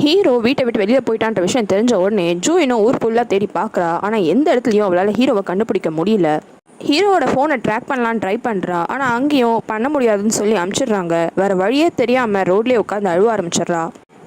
Hero வீட்டை விட்டு வெளியே போயிட்டான்ற விஷயம் தெரிஞ்ச உடனே ஜூயினும் ஊர் ஃபுல்லாக தேடி பார்க்குறா. ஆனால் எந்த இடத்துலையும் அவளால் ஹீரோவை கண்டுபிடிக்க முடியல. ஹீரோவோட ஃபோனை ட்ராக் பண்ணலான்னு ட்ரை பண்ணுறா. ஆனால் அங்கேயும் பண்ண முடியாதுன்னு சொல்லி அனுப்பிச்சிடுறாங்க. வேறு வழியே தெரியாமல் ரோட்லேயே உட்காந்து அழுவ ஆரம்பிச்சிடுறா.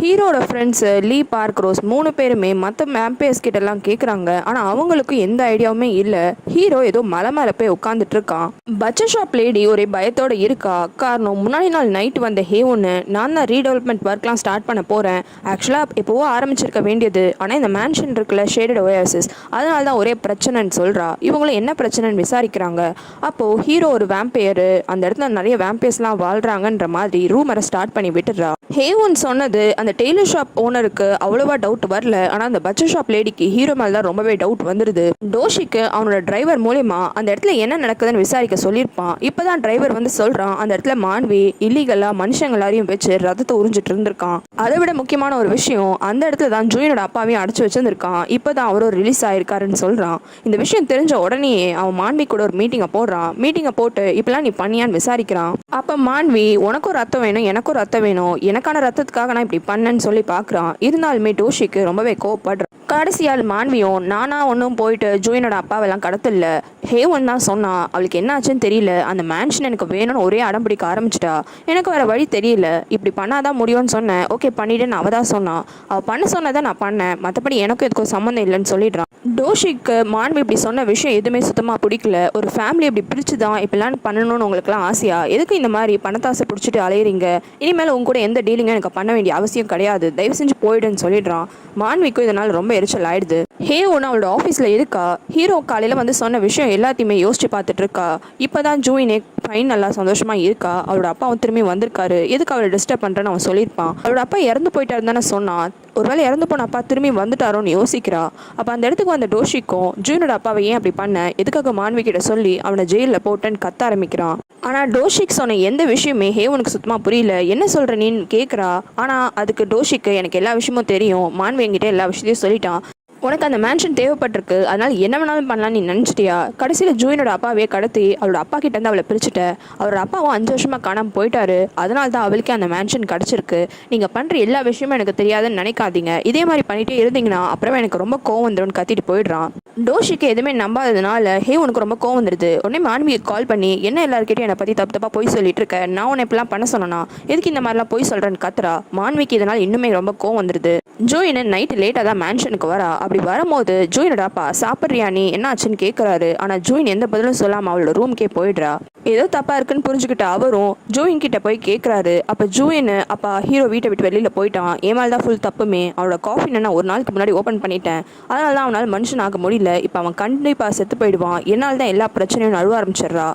ஹீரோட ஃப்ரெண்ட்ஸு லீ, பார்க், ரோஸ் 3 பேருமே மற்ற வேம்பயர்ஸ் கிட்டலாம் கேட்குறாங்க. ஆனால் அவங்களுக்கும் எந்த ஐடியாவுமே இல்லை. ஹீரோ ஏதோ மலை மேலே போய் உட்காந்துட்டு இருக்கான். பட்ஜெட் ஷாப் லேடி ஒரே பயத்தோடு இருக்கா. காரணம், முன்னாடி நாள் நைட் வந்த ஹேவுன்னு நான் தான் ரீடெவலப்மெண்ட் ஒர்க்லாம் ஸ்டார்ட் பண்ண போகிறேன். ஆக்சுவலாக எப்போவோ ஆரம்பிச்சிருக்க வேண்டியது, ஆனால் இந்த மேன்ஷன் இருக்குல்ல, ஷேடட் ஓயாசிஸ், அதனால தான் ஒரே பிரச்சனைன்னு சொல்கிறா. இவங்களும் என்ன பிரச்சனைன்னு விசாரிக்கிறாங்க. அப்போது ஹீரோ ஒரு வேம்பையரு, அந்த இடத்துல நிறைய வேம்பையர்ஸ்லாம் வாழ்கிறாங்கன்ற மாதிரி ரூமரை ஸ்டார்ட் பண்ணி விட்டுடுறா. ஹேவுன் சொன்னது அந்த டெய்லர் ஷாப் ஓனருக்கு அவ்வளோவா டவுட் வரல. ஆனால் அந்த பட்ஜெட் ஷாப் லேடிக்கு ஹீரோ மேலே தான் ரொம்பவே டவுட் வந்துடுது. டோஷிக்கு அவனோட டிரைவர் மூலமா அந்த இடத்துல என்ன நடக்குதுன்னு விசாரிக்க சொல்லியிருப்பான். இப்போதான் டிரைவர் வந்து சொல்கிறான், அந்த இடத்துல மான்வி இல்லீகலாக மனுஷங்க எல்லாரையும் வச்சு ரத்தத்தை உறிஞ்சிட்டு இருந்திருக்கான். அதை விட முக்கியமான ஒரு விஷயம், அந்த இடத்துல தான் ஜூயினோட அப்பாவையும் அடைச்சி வச்சிருந்திருக்கான். இப்போ தான் அவரும் ரிலீஸ் ஆயிருக்காருன்னு சொல்கிறான். இந்த விஷயம் தெரிஞ்ச உடனே அவன் மான்வி கூட ஒரு மீட்டிங்கை போடுறான். மீட்டிங்கை போட்டு இப்பெல்லாம் நீ பண்ணியான்னு விசாரிக்கிறான். அப்போ மான்வி, உனக்கும் ரத்தம் வேணும், எனக்கும் ரத்தம் வேணும், எனக்கான ரத்தத்துக்காக நான் இப்படி பண்ணேன்னு சொல்லி பார்க்குறான். இருந்தாலுமே டோஷிக்கு ரொம்பவே கோவப்படுறான். கடைசியால் மான்வியும், நானா ஒன்றும் போயிட்டு ஜூயினோட அப்பாவெல்லாம் கடத்தல, ஹேவன் தான் சொன்னான், அவளுக்கு என்ன ஆச்சுன்னு தெரியல, அந்த மேன்ஷன் எனக்கு வேணும்னு ஒரே அடம் பிடிக்க ஆரம்பிச்சிட்டா, எனக்கு வேறு வழி தெரியல, இப்படி பண்ணாதான் முடியும்னு சொன்னேன். ஓகே பண்ணிவிடுன்னு அவள் தான் சொன்னான். அவள் பண்ண சொன்னதை நான் பண்ணேன், மற்றபடி எனக்கும் எதுக்கும் சம்மந்தம் இல்லைன்னு சொல்லிடுறான். டோஷிக்கு மான்வி இப்படி சொன்ன விஷயம் எதுவுமே சுத்தமாக பிடிக்கல. ஒரு ஃபேமிலி இப்படி பிரித்து தான் இப்படிலாம் பண்ணணும்னு உங்களுக்குலாம் ஆசையா? எதுக்கு இந்த மாதிரி பணத்தாசை பிடிச்சிட்டு அலையிறீங்க? இனிமேல் உங்க கூட எந்த டீலிங்கும் எனக்கு பண்ண வேண்டிய அவசியம் கிடையாது, தயவு செஞ்சு போயிடுன்னு சொல்லிடுறான். மான்விக்கும் இதனால் ரொம்ப எரிச்சல் ஆயிடுது. ஹே ஒன்று அவளோட ஆஃபீஸில் இருக்கா. ஹீரோ காலையில் வந்து சொன்ன விஷயம் எல்லாத்தையுமே யோசிச்சு பார்த்துட்டு இருக்கா. இப்போ தான் ஜூயினே ஃபைன் நல்லா சந்தோஷமாக இருக்கா. அவளோட அப்பா அவன் திரும்பி வந்திருக்காரு, எதுக்கு அவளை டிஸ்டர்ப் பண்ணுறேன்னு அவன் சொல்லியிருப்பான். அவளோட அப்பா இறந்து போயிட்டாரு தானே சொன்னான். ஒருவேளை இறந்து போன அப்பா திரும்பி வந்துட்டாரோன்னு யோசிக்கிறா. அப்போ அந்த இடத்துக்கு வந்த டோஷிக்கும் ஜூனோட அப்பாவை ஏன் அப்படி பண்ண, எதுக்காக மான்வி கிட்ட சொல்லி அவனை ஜெயிலில் போட்டேன்னு கத்த ஆரம்பிக்கிறான். ஆனால் டோஷிக் சொன்ன எந்த விஷயமே ஹேவனுக்கு சுத்தமாக புரியல. என்ன சொல்கிற நீன்னு கேட்குறா. ஆனால் அதுக்கு டோஷிக்கு, எனக்கு எல்லா விஷயமும் தெரியும், மான்வி என்கிட்ட எல்லா விஷயத்தையும் சொல்லிட்டான், உனக்கு அந்த மேன்ஷன் தேவைப்பட்டிருக்கு, அதனால் என்ன வேணாலும் பண்ணலாம் நீ நினச்சிட்டியா? கடைசியில் ஜூயினோட அப்பாவே கடத்தி அவளோட அப்பா கிட்டேருந்து அவளை பிரிச்சுட்ட. அவரோட அப்பாவும் 5 வருஷமாக காணாமல் போயிட்டாரு, அதனால தான் அவளுக்கே அந்த மேன்ஷன் கிடச்சிருக்கு. நீங்கள் பண்ணுற எல்லா விஷயமும் எனக்கு தெரியாதுன்னு நினைக்காதீங்க. இதே மாதிரி பண்ணிகிட்டே இருந்தீங்கன்னா அப்புறமே எனக்கு ரொம்ப கோவம் வந்துடும்னு கத்திட்டு போயிடுறான். டோஷிக்கு எதுவுமே நம்பாததுனால ஹே உனக்கு ரொம்ப கோவம் வந்துடுது. உடனே மான்விக்கு கால் பண்ணி, என்ன எல்லாருக்கிட்டையும் என்னை பற்றி தப்பு தப்பாக போய் சொல்லிட்டு இருக்க, நான் உன்னை இப்பெல்லாம் பண்ண சொன்னா, எதுக்கு இந்த மாதிரிலாம் போய் சொல்கிறேன்னு கத்துறா. மான்விக்கு இதனால் இன்னுமே ரொம்ப கோவம் வந்துடுது. ஜூயின் நைட்டு லேட்டாக தான் மேன்ஷனுக்கு வரா. அப்படி வரும்போது ஜூயினோட அப்பா, சாப்பிட்றியா நீ, என்ன ஆச்சுன்னு கேட்குறாரு. ஆனால் ஜூயின் எந்த பதிலும் சொல்லாமல் அவளோட ரூம்க்கே போயிடுறா. ஏதோ தப்பாக இருக்குன்னு புரிஞ்சுக்கிட்ட அவரும் ஜூயின் கிட்ட போய் கேட்குறாரு. அப்போ ஜூயின், அப்பா ஹீரோ வீட்டை விட்டு வெளியில் போயிட்டான், ஏமால் தான் ஃபுல் தப்புமே, அவளோட காஃபி நான் ஒரு நாளுக்கு முன்னாடி ஓப்பன் பண்ணிட்டேன், அதனால தான் அவனால் மனுஷன் ஆக முடியல, இப்போ அவன் கண்டிப்பாக செத்து போயிடுவான், என்னால் தான் எல்லா பிரச்சனையும் அழுவ ஆரம்பிச்சிடுறா.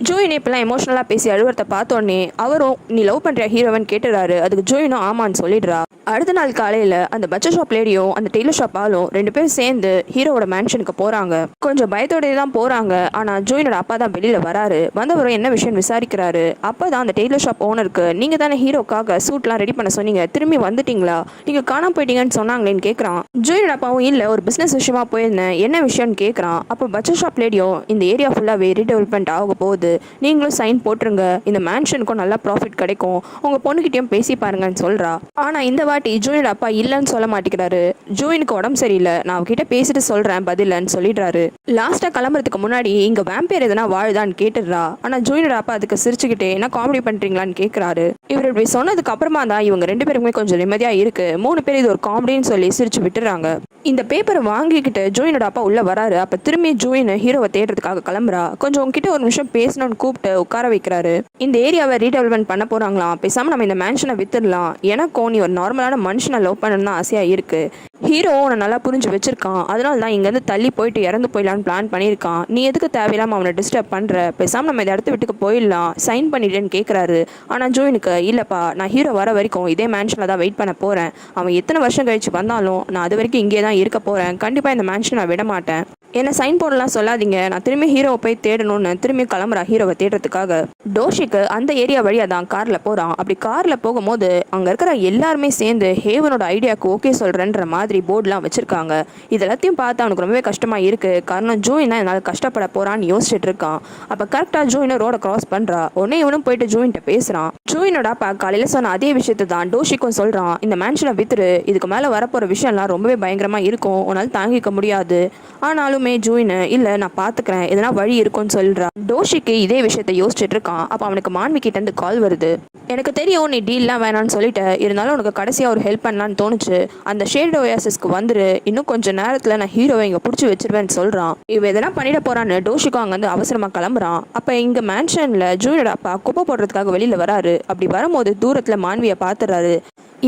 ஜூயின் இப்பெல்லாம் எமோஷனலாக பேசி அழுவறத்தை பார்த்தோன்னே அவரும், நீ லவ் பண்ணுற ஹீரோவன் கேட்டுறாரு. அதுக்கு ஜூயினும் ஆமான்னு சொல்லிடுறா. அடுத்த நாள் காலையில் அந்த பட்ஜெட் ஷாப் லேடியும் அந்த டெய்லர் ஷாப் ஆளும் 2 பேரும் சேர்ந்து ஹீரோவோட மேன்ஷனுக்கு போகிறாங்க. கொஞ்சம் பயத்தோடய தான் போகிறாங்க. ஆனால் ஜூயினோட அப்பா தான் வெளியில் வராரு. வந்தவரும் என்ன விஷயம்னு விசாரிக்கிறாரு. அப்போ தான் அந்த டெய்லர் ஷாப் ஓனருக்கு, நீங்கள் தானே ஹீரோக்காக சூட்லாம் ரெடி பண்ண சொன்னீங்க, திரும்பி வந்துட்டீங்களா, நீங்கள் காணாம போயிட்டீங்கன்னு சொன்னாங்களேன்னு கேட்குறான். ஜூயினோட அப்பாவும், இல்லை ஒரு பிஸ்னஸ் விஷயமா போயிருந்தேன், என்ன விஷயம்னு கேட்குறான். அப்போ பட்ஜெட் ஷாப் லேடியும், இந்த ஏரியா ஃபுல்லாகவே ரீடெவலப்மெண்ட் ஆக போகுது, நீங்களும் சைன் போட்டுருங்க, இந்த மேன்ஷனுக்கும் நல்லா ப்ராஃபிட் கிடைக்கும், உங்கள் பொண்ணுக்கிட்டையும் பேசி பாருங்கன்னு சொல்கிறா. ஆனால் இந்த வாட்டி ஜூயினோட அப்பா இல்லைன்னு சொல்ல மாட்டேங்கிறாரு. ஜூயினுக்கு உடம்பு சரியில்லை, நான் அவகிட்ட பேசிட்டு சொல்கிறேன் பதிலன்னு சொல்லிடுறாரு. லாஸ்ட்டாக கிளம்புறதுக்கு முன்னாடி இங்கே வேம்பேர் எதனா வாழுதான்னு கேட்டுடுறா. ஆனால் ஜூயினோட அப்பா அதுக்கு சிரிச்சுக்கிட்டே, என்ன காமெடி பண்ணுறீங்களான்னு கேட்குறாரு. இவர் இப்படி சொன்னதுக்கு அப்புறமா தான் இவங்க 2 பேருக்குமே கொஞ்சம் நிம்மதியாக இருக்குது. 3 பேர் இது ஒரு காமெடின்னு சொல்லி சிரிச்சு விட்டுறாங்க. இந்த பேப்பரை வாங்கிக்கிட்டு ஜூயினோட அப்பா உள்ளே வராரு. அப்போ திரும்பி ஜூயின் ஹீரோவை தேடுறதுக்காக கிளம்புறா. கொஞ்சம் உங்ககிட்ட ஒரு நிமிஷம் பேசணும்னு கூப்பிட்டு உட்கார வைக்கிறாரு. இந்த ஏரியாவை ரீடெவலப்மெண்ட் பண்ண போகிறாங்களாம், பேசாமல் நம்ம இந்த மேன்ஷனை வித்துடலாம், எனக்கும் நீ ஒரு நார்மலான மனுஷனை லவ் பண்ணணும்னு ஆசையாக இருக்குது, ஹீரோ உன்னை நல்லா புரிஞ்சு வச்சிருக்கான், அதனால தான் இங்கேருந்து தள்ளி போயிட்டு இறந்து போயிடலான்னு பிளான் பண்ணியிருக்கான், நீ எதுக்கு தேவையில்லாமல் அவனை டிஸ்டர்ப் பண்ணுற, பேசாமல் நம்ம இந்த இடத்த விட்டுக்கு போயிடலாம், சைன் பண்ணிட்டேன்னு கேட்குறாரு. ஆனால் ஜூயினுக்கு, இல்லைப்பா நான் ஹீரோ வர வரைக்கும் இதே மேன்ஷனில் தான் வெயிட் பண்ண போகிறேன், அவன் எத்தனை வருஷம் கழிச்சு வந்தாலும் நான் அது வரைக்கும் இங்கே தான் இருக்க போகிறேன், கண்டிப்பாக இந்த மேன்ஷனை நான் விட மாட்டேன், என்ன சைன் போடலாம் சொல்லாதீங்க, நான் திரும்பி ஹீரோவை போய் தேடணும்னு திரும்பி கிளம்புறா ஹீரோவை தேடுறதுக்காக. டோஷிக்கு அந்த ஏரியா வழியாக தான் காரில் போகிறான். அப்படி காரில் போகும்போது அங்கே இருக்கிற எல்லாருமே சேர்ந்து ஹேவனோட ஐடியாவுக்கு ஓகே சொல்கிறேன்ற மாதிரி போர்டெலாம் வச்சுருக்காங்க. இது எல்லாத்தையும் பார்த்து அவனுக்கு ரொம்பவே கஷ்டமாக இருக்குது. காரணம் ஜூயின் தான் என்னால் கஷ்டப்பட போகிறான்னு யோசிச்சுட்டு இருக்கான். அப்போ கரெக்டாக ஜூயினை ரோடை கிராஸ் பண்ணுறா. உடனே இவனும் போயிட்டு ஜூயின்ட்ட பேசுகிறான். ஜூயினோட அப்பா காலையில் சொன்ன அதே விஷயத்தை தான் டோஷிக்கும் சொல்கிறான். இந்த மேன்ஷனை வித்துரு, இதுக்கு மேலே வரப்போகிற விஷயம்லாம் ரொம்பவே பயங்கரமாக இருக்கும், உன்னால் தாங்கிக்க முடியாது. ஆனாலுமே ஜூயின் இல்லை நான் பார்த்துக்கிறேன், எதனா வழி இருக்கும்னு சொல்கிறா. டோஷிக்கு இதே விஷயத்தை யோசிச்சுட்டு இருக்கான். அப்போ அவனுக்கு மான்வி கிட்டேருந்து கால் வருது. எனக்கு தெரியும் நீ டீல்லாம் வேணான்னு சொல்லிட்டு, இருந்தாலும் உனக்கு கடைசியாக ஒரு ஹெல்ப் பண்ணலான்னு தோணுச்சு. அந்த ஷேட் ஓயாசிஸ்க்கு வந்துரு, இன்னும் கொஞ்சம் நேரத்தில் நான் ஹீரோவை இங்கே பிடிச்சி வச்சிருவேன்னு சொல்கிறான். இவ எதனா பண்ணிட போறான்னு டோஷிக்கும் அங்கேருந்து அவசரமாக கிளம்புறான். அப்போ இங்கே மேன்ஷனில் ஜூனியோட அப்பா குப்பை போடுறதுக்காக வெளியில் வராரு. அப்படி வரும்போது தூரத்தில் மான்வியை பார்த்துறாரு.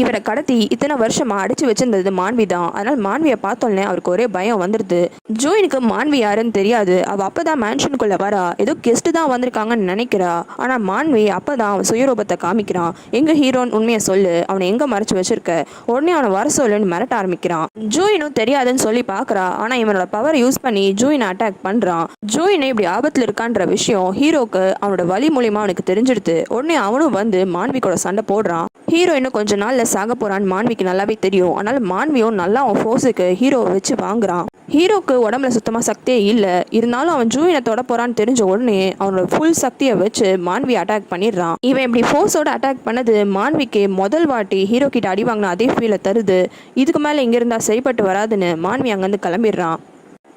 இவரை கடத்தி இத்தனை வருஷமா அடிச்சு வச்சிருந்தது மான்வி தான். அதனால மான்வியை பார்த்தோன்னே அவருக்கு ஒரே பயம் வந்துடுது. ஜூயினுக்கு மான்வி யாருன்னு தெரியாது. அவள் அப்பதான் மேன்ஷனுக்குள்ள வரா, ஏதோ கெஸ்ட் தான் வந்திருக்காங்கன்னு நினைக்கிறா. ஆனா மான்வி அப்பதான் அவன் சுயரூபத்தை காமிக்கிறான். எங்க ஹீரோன்னு உண்மையை சொல்லு, அவனை எங்க மறைச்சு வச்சிருக்க, உடனே அவனை வர சொல்லுன்னு மிரட்ட ஆரம்பிக்கிறான். ஜூயினும் தெரியாதுன்னு சொல்லி பாக்குறா. ஆனா இவனோட பவர் யூஸ் பண்ணி ஜூயினை அட்டாக் பண்றான். ஜூயினை இப்படி ஆபத்துல இருக்கான்ற விஷயம் ஹீரோக்கு அவனோட வழி மூலியமா அவனுக்கு தெரிஞ்சிடுது. உடனே அவனும் வந்து மான்வி கூட சண்டை போடுறான். ஹீரோ இன்னும் கொஞ்ச நாள்ல சாக போறான்னு மான்விக்கு நல்லாவே தெரியும். அதனால மான்வியும் நல்லா அவன் ஃபோர்ஸுக்கு ஹீரோவை வச்சு வாங்குறான். ஹீரோக்கு உடம்புல சுத்தமா சக்தியே இல்லை. இருந்தாலும் அவன் ஜூயினை தொட போறான்னு தெரிஞ்ச உடனே அவனோட ஃபுல் சக்தியை வச்சு மான்வி அட்டாக் பண்ணிடுறான். இவன் இப்படி ஃபோர்ஸோட அட்டாக் பண்ணது மான்விக்கு முதல் வாட்டி ஹீரோ கிட்ட அடி வாங்கின அதே ஃபீலை தருது. இதுக்கு மேல இங்க இருந்தா சரிப்பட்டு வராதுன்னு மான்வி அங்கிருந்து கிளம்பிடுறான்.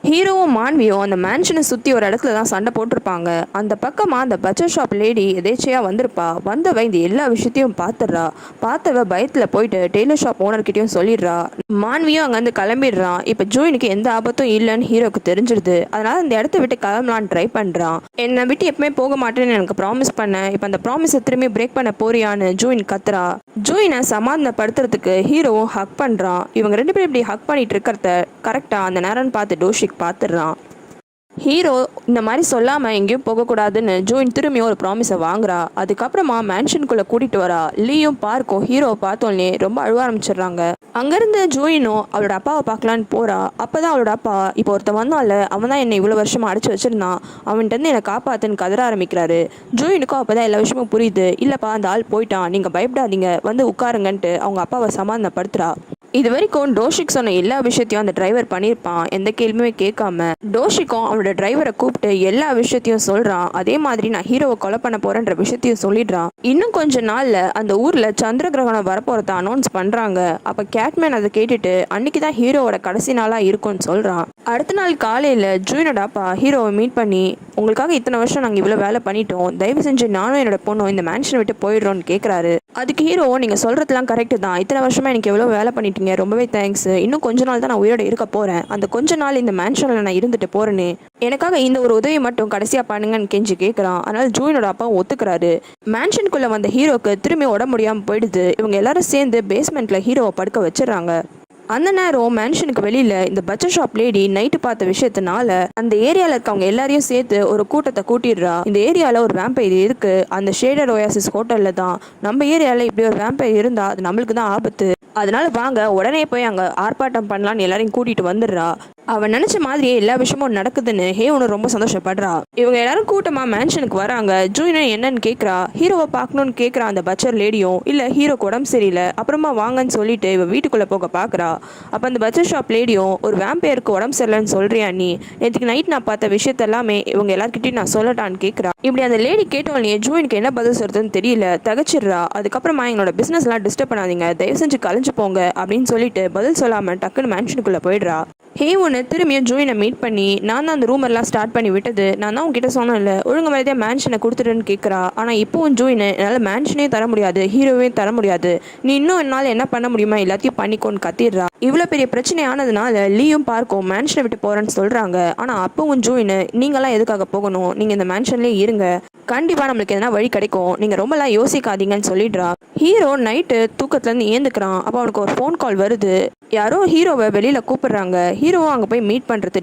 ஹீரோவும் மான்வியும் அந்த மேன்ஷனை சுற்றி ஒரு இடத்துல தான் சண்டை போட்டிருப்பாங்க. அந்த பக்கமாக அந்த பச்சர் ஷாப் லேடி எதேச்சையாக வந்திருப்பா. வந்தவ இந்த எல்லா விஷயத்தையும் பார்த்துடுறா. பார்த்தவ பயத்தில் போயிட்டு டெய்லர் ஷாப் ஓனர்கிட்டையும் சொல்லிடுறா. மான்வியும் அங்கேருந்து கிளம்பிடுறான். இப்போ ஜூயினுக்கு எந்த ஆபத்தும் இல்லைன்னு ஹீரோக்கு தெரிஞ்சிடுது. அதனால் அந்த இடத்த விட்டு கிளம்பலான்னு ட்ரை பண்ணுறான். என்னை விட்டு எப்பவுமே போக மாட்டேன்னு எனக்கு ப்ராமிஸ் பண்ணேன், இப்போ அந்த ப்ராமிஸை திரும்பி பிரேக் பண்ண போறியான்னு ஜூயின் கத்துறா. ஜூயினை சமாதானப்படுத்துறதுக்கு ஹீரோவும் ஹக் பண்ணுறான். இவங்க ரெண்டு பேரும் இப்படி ஹக் பண்ணிட்டு இருக்கிறத கரெக்டாக அந்த நேரம்னு பார்த்து டோஷிக் பார்த்துடுறான். ஹீரோ இந்த மாதிரி சொல்லாமல் எங்கேயும் போகக்கூடாதுன்னு ஜூயின் திரும்பி ஒரு ப்ராமிஸை வாங்குறா. அதுக்கப்புறமா மேன்ஷனுக்குள்ளே கூட்டிகிட்டு வரா. லீயும் பார்க்கும் ஹீரோவை பார்த்தோன்னே ரொம்ப அழுவ ஆரம்பிச்சிடுறாங்க. அங்கேருந்து ஜூயினும் அவளோட அப்பாவை பார்க்கலான்னு போகிறா. அப்போ தான் அவளோட அப்பா, இப்போ ஒருத்தன் வந்தால அவன் தான் என்னை இவ்வளோ வருஷமாக அடிச்சு வச்சிருந்தான், அவன்கிட்ட என்னை காப்பாற்றுன்னு கதற ஆரம்பிக்கிறாரு. ஜூயினுக்கும் அப்போ தான் எல்லா விஷயமும் புரியுது. இல்லைப்பா அந்த ஆள் போயிட்டான், நீங்கள் பயப்படாதீங்க, வந்து உட்காருங்கன்ட்டு அவங்க அப்பாவை சமாதானப்படுத்துறா. இது வரைக்கும் டோஷிக் சொன்ன எல்லா விஷயத்தையும் அந்த டிரைவர் பண்ணியிருப்பான், எந்த கேள்வியுமே கேட்காம. டோஷிக்கும் அவனோட டிரைவரை கூப்பிட்டு எல்லா விஷயத்தையும் சொல்றான். அதே மாதிரி நான் ஹீரோவை கொலை பண்ண போறேன்ற விஷயத்தையும் சொல்லிடுறான். இன்னும் கொஞ்ச நாள்ல அந்த ஊர்ல சந்திர கிரகணம் வரப்போறத அனௌன்ஸ் பண்றாங்க. அப்ப கேட்மேன் அதை கேட்டுட்டு அன்னைக்கு தான் ஹீரோவோட கடைசி நாளா இருக்கும்னு சொல்றான். அடுத்த நாள் காலையில ஜூயினோட அப்பா ஹீரோவை மீட் பண்ணி, உங்களுக்காக இத்தனை வருஷம் நாங்கள் இவ்வளோ வேலை பண்ணிட்டோம், தயவு செஞ்சு நானும் என்னோட பொண்ணும் இந்த மேன்ஷனை விட்டு போயிடுறோன்னு கேட்குறாரு. அதுக்கு ஹீரோ, நீங்கள் சொல்கிறதுலாம் கரெக்டு தான், இத்தனை வருஷமாக எனக்கு எவ்வளோ வேலை பண்ணிட்டீங்க, ரொம்பவே தேங்க்ஸ், இன்னும் கொஞ்ச நாள் தான் நான் உயிரோட இருக்க போகிறேன், அந்த கொஞ்ச நாள் இந்த மேன்ஷனில் நான் இருந்துட்டு போகிறேன்னு எனக்காக இந்த ஒரு உதவி மட்டும் கடைசியாக பண்ணுங்கன்னு கெஞ்சி கேட்குறான். அதனால் ஜூயினோட அப்பா ஒத்துக்கிறாரு. மேன்ஷனுக்குள்ளே வந்த ஹீரோக்கு திரும்பி உடம்பு முடியாமல் போயிடுது. இவங்க எல்லாரும் சேர்ந்து பேஸ்மெண்ட்டில் ஹீரோவை படுக்க வச்சிடறாங்க. அந்த நேரம் மேன்ஷனுக்கு வெளியில இந்த பச்சர் ஷாப் லேடி நைட்டு பார்த்த விஷயத்தினால அந்த ஏரியால இருக்கவங்க எல்லாரையும் சேர்த்து ஒரு கூட்டத்தை கூட்டிடுறா. இந்த ஏரியால ஒரு வேம்பயர் இருக்கு, அந்த ஷேடர் ஓயாசிஸ் ஹோட்டல்ல தான். நம்ம ஏரியால இப்படி ஒரு வேம்பயர் இருந்தா அது நம்மளுக்கு தான் ஆபத்து, அதனால வாங்க உடனே போய் அங்க ஆர்ப்பாட்டம் பண்ணலான்னு எல்லாரையும் கூட்டிட்டு வந்துடுறா. அவன் நினைச்ச மாதிரியே எல்லா விஷயமும் நடக்குதுன்னு ஹேவனும் ரொம்ப சந்தோஷப்படுறா. இவங்க எல்லாரும் கூட்டமா மேன்ஷனுக்கு வராங்க. ஜூயினா என்னன்னு கேட்கறா. ஹீரோவை பார்க்கணும்னு கேட்கறா அந்த பச்சர் லேடியும். இல்ல ஹீரோக்கு உடம்பு சரியில்லை, அப்புறமா வாங்கன்னு சொல்லிட்டு இவ வீட்டுக்குள்ள போக பாக்குறா. அப்ப அந்த பச்சர் ஷாப் லேடியும், ஒரு வேம்பயருக்கு உடம்பு சரியில்லைன்னு சொல்றியா நீ, நேற்றுக்கு நைட் நான் பார்த்த விஷயத்த எல்லாமே இவங்க எல்லார்கிட்டையும் நான் சொல்லட்டான்னு கேட்கறா. இப்படி அந்த லேடி கேட்டோன்னே ஜூயினுக்கு என்ன பதில் சொல்றதுன்னு தெரியல, தகச்சிடுறா. அதுக்கப்புறமா எங்களோட பிசினஸ் எல்லாம் டிஸ்டர்ப் பண்ணாதீங்க, தயவு செஞ்சு கலைஞ்சு போங்க அப்படின்னு சொல்லிட்டு பதில் சொல்லாம டக்குன்னு மேன்ஷனுக்குள்ள போயிடுறா. ஹேவனு திரும்பியும் ஜூயினை மீட் பண்ணி, நான் தான் அந்த ரூமர்லாம் ஸ்டார்ட் பண்ணி விட்டது, நான் தான் உங்ககிட்ட சொன்னேன்ல, ஒழுங்கு மாதிரியாக மேன்ஷனை கொடுத்துட்டுன்னு கேட்குறா. ஆனால் இப்போவும் ஜூயினை, என்னால் மேன்ஷனே தர முடியாது, ஹீரோவே தர முடியாது, நீ இன்னும் என்னால் என்ன பண்ண முடியுமா எல்லாத்தையும் பண்ணிக்கோன்னு கத்திடுறா. இவ்வளோ பெரிய பிரச்சனை ஆனதுனால லீயும் பார்க்கும் மேன்ஷனை விட்டு போகிறேன்னு சொல்கிறாங்க. ஆனால் அப்பவும் ஜூயினு, நீங்களாம் எதுக்காக போகணும், நீங்கள் இந்த மேன்ஷன்லேயே இருங்க, கண்டிப்பாக நம்மளுக்கு எதனா வழி கிடைக்கும், நீங்கள் ரொம்பலாம் யோசிக்காதீங்கன்னு சொல்லிடுறா. Hero night தூக்கத்துலேருந்து ஏந்துக்கிறான். அப்போ அவனுக்கு ஒரு ஃபோன் கால் வருது. யாரோ ஹீரோவை வெளியில் கூப்பிடுறாங்க. ஹீரோவும் அங்கே போய் மீட் பண்ணுறது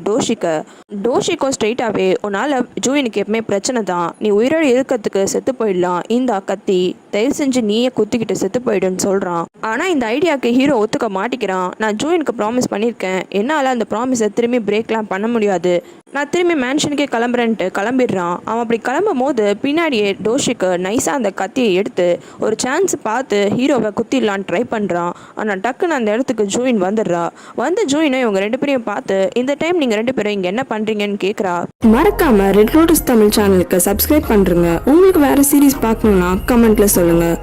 டோஷிக்கும் ஸ்ட்ரெயிட்டாகவே உன்னால் ஜூயினுக்கு எப்பவுமே பிரச்சனை தான், நீ உயிரோடு இருக்கிறதுக்கு செத்து போயிடலாம், இந்த கத்தி தயவு செஞ்சு நீயே குத்திக்கிட்டு செத்து போயிடுன்னு சொல்கிறான். ஆனால் இந்த ஐடியாவுக்கு ஹீரோ ஒத்துக்க மாட்டிக்கிறான். நான் ஜூயினுக்கு ப்ராமிஸ் பண்ணியிருக்கேன், என்னால் அந்த ப்ராமிஸை திரும்பி பிரேக்லாம் பண்ண முடியாது, நான் திரும்பி மேன்ஷனுக்கே கிளம்புறேன்ட்டு கிளம்பிடுறான். அவன் அப்படி கிளம்பும் போது பின்னாடியே டோஷிக்கு நைஸாக அந்த கத்தியை எடுத்து ஒரு சான்ஸ் பார்த்து ஹீரோவை குத்திடலான்னு ட்ரை பண்ணுறான். ஆனால் டக்குன்னு அந்த இடத்துக்கு ஜூயின் வந்துடுறா. ஜூயினை இவங்க 2 பேரையும் பார்த்து இந்த டைம் நீங்கள் 2 பேரும் இங்கே என்ன பண்ணுறீங்கன்னு கேட்குறா. மறக்காம ரெட் லோட்டஸ் தமிழ் சேனலுக்கு சப்ஸ்கிரைப் பண்ணுறங்க. உங்களுக்கு வேறு சீரீஸ் பார்க்கணுன்னா கமெண்ட்டில் சொல்லுங்கள்.